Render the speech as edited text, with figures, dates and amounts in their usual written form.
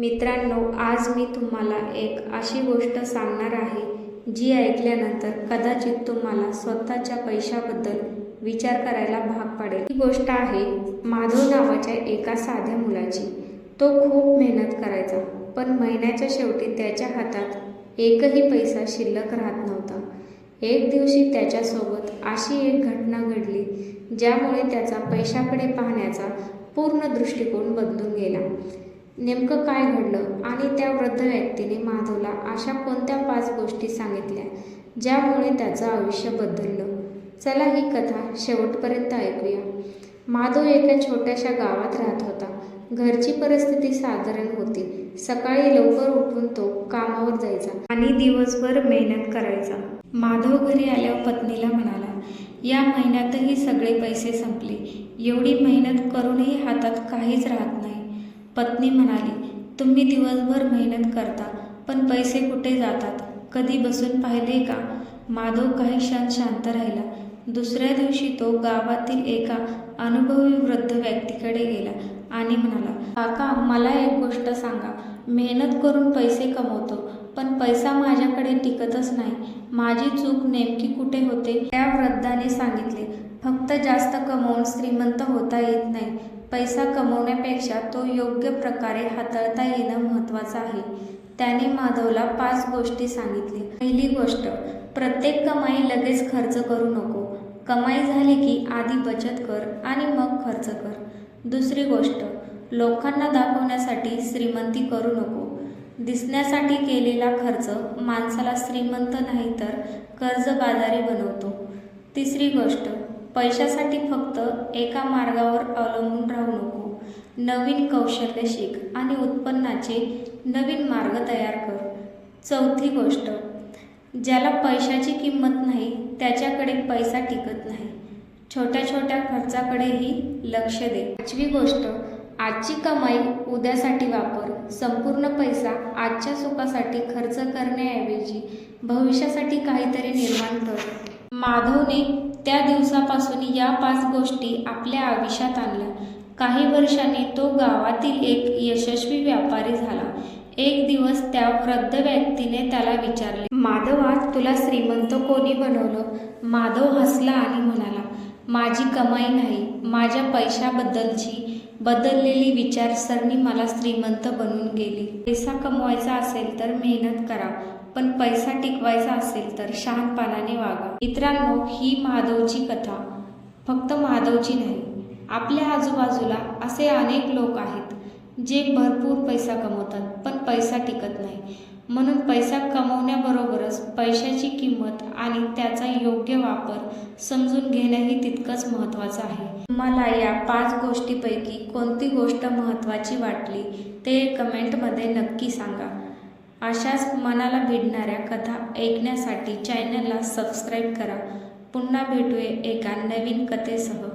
मित्रांनो, आज मी तुम्हाला एक अशी गोष्ट सांगणार आहे जी ऐकल्यानंतर कदाचित तुम्हाला स्वतःच्या पैशाबद्दल विचार करायला भाग पडेल। ही गोष्ट आहे माधव नावाच्या एका साध्या मुलाची। तो खूप मेहनत करायचा, पण महिन्याच्या शेवटी त्याच्या हातात एकही पैसा शिल्लक राहत नव्हता। एक दिवशी त्याच्यासोबत अशी एक घटना घडली ज्यामुळे त्याचा पैशाकडे पाहण्याचा पूर्ण दृष्टिकोन बदलून गेला। नेमकं काय घडलं आणि त्या वृद्ध व्यक्तीने माधवला अशा कोणत्या 5 गोष्टी सांगितल्या ज्यामुळे त्याचं आयुष्य बदललं? चला ही कथा शेवटपर्यंत ऐकूया। माधव एका छोट्याशा गावात राहत होता। घरची परिस्थिती साधारण होती। सकाळी लवकर उठून तो कामावर जायचा आणि दिवसभर मेहनत करायचा। माधव घरी आल्यावर पत्नीला म्हणाला, या महिन्यातही सगळे पैसे संपले। एवढी मेहनत करूनही हातात काहीच राहत नाही। पत्नी म्हणाली, तुम्ही दिवसभर मेहनत करता, पण पैसे कुठे जातात? कधी बसून पाहिले का? माधव काही क्षण शांत राहिला। दुसऱ्या दिवशी तो गावातील एका अनुभवी वृद्ध व्यक्तीकडे गेला आणि म्हणाला, काका, मला एक गोष्ट सांगा। मेहनत करून पैसे कमवतो, पण पैसा माझ्याकडे टिकतच नाही। माझी चूक नेमकी कुठे होते? त्या वृद्धाने सांगितले, फक्त जास्त कमवून श्रीमंत होता येत नाही। पैसा कमवण्यापेक्षा तो योग्य प्रकारे हाताळता येणं महत्त्वाचं आहे। त्याने माधवला 5 गोष्टी सांगितल्या। पहिली गोष्ट, प्रत्येक कमाई लगेच खर्च करू नको। कमाई झाली की आधी बचत कर आणि मग खर्च कर। दुसरी गोष्ट, लोकांना दाखवण्यासाठी श्रीमंती करू नको। दिसण्यासाठी केलेला खर्च माणसाला श्रीमंत नाही तर कर्जबाजारी बनवतो। तिसरी गोष्ट, पैशासाठी फक्त एका मार्गावर अवलंबून राहू नको। नवीन कौशल्य शिक आणि उत्पन्नाचे नवीन मार्ग तयार कर। चौथी गोष्ट, ज्याला पैशाची किंमत नाही त्याच्याकडे पैसा टिकत नाही। छोट्या छोट्या खर्चाकडेही लक्ष दे। पाचवी गोष्ट, आजची कमाई उद्यासाठी वापर। संपूर्ण पैसा आजच्या सुखासाठी खर्च करण्याऐवजी भविष्यासाठी काहीतरी निर्माण कर। माधवने त्या दिवसापासून या 5 गोष्टी आपल्या आयुष्यात आणल्या। काही वर्षांनी तो गावातील एक यशस्वी व्यापारी झाला। एक दिवस त्या वृद्ध व्यक्तीने त्याला विचारले, माधवा, तुला श्रीमंत कोणी बनवलं? माधव हसला आणि म्हणाला, माझी कमाई नाही, माझ्या पैशाबद्दलची बदललेली विचारसरणी मला श्रीमंत बनवून गेली। पैसा कमवायचा असेल तर मेहनत करा, पण पैसा टिकवायचा असेल तर शहाणपणाने वागा। मित्रांनो, ही माधवची कथा फक्त माधवची नाही, आपल्या आजूबाजूला असे अनेक लोक आहेत जे भरपूर पैसा कमवतात, पण पैसा टिकत नाही। म्हणून पैसा कमवण्याबरोबरच पैशाची किंमत आणि त्याचा योग्य वापर समजून घेणंही तितकंच महत्त्वाचं आहे। तुम्हाला या 5 गोष्टींपैकी कोणती गोष्ट महत्त्वाची वाटली ते कमेंटमध्ये नक्की सांगा। अशाच मनाला भिडणाऱ्या कथा ऐकण्यासाठी चॅनलला सबस्क्राईब करा। पुन्हा भेटूया एका नवीन कथेसह।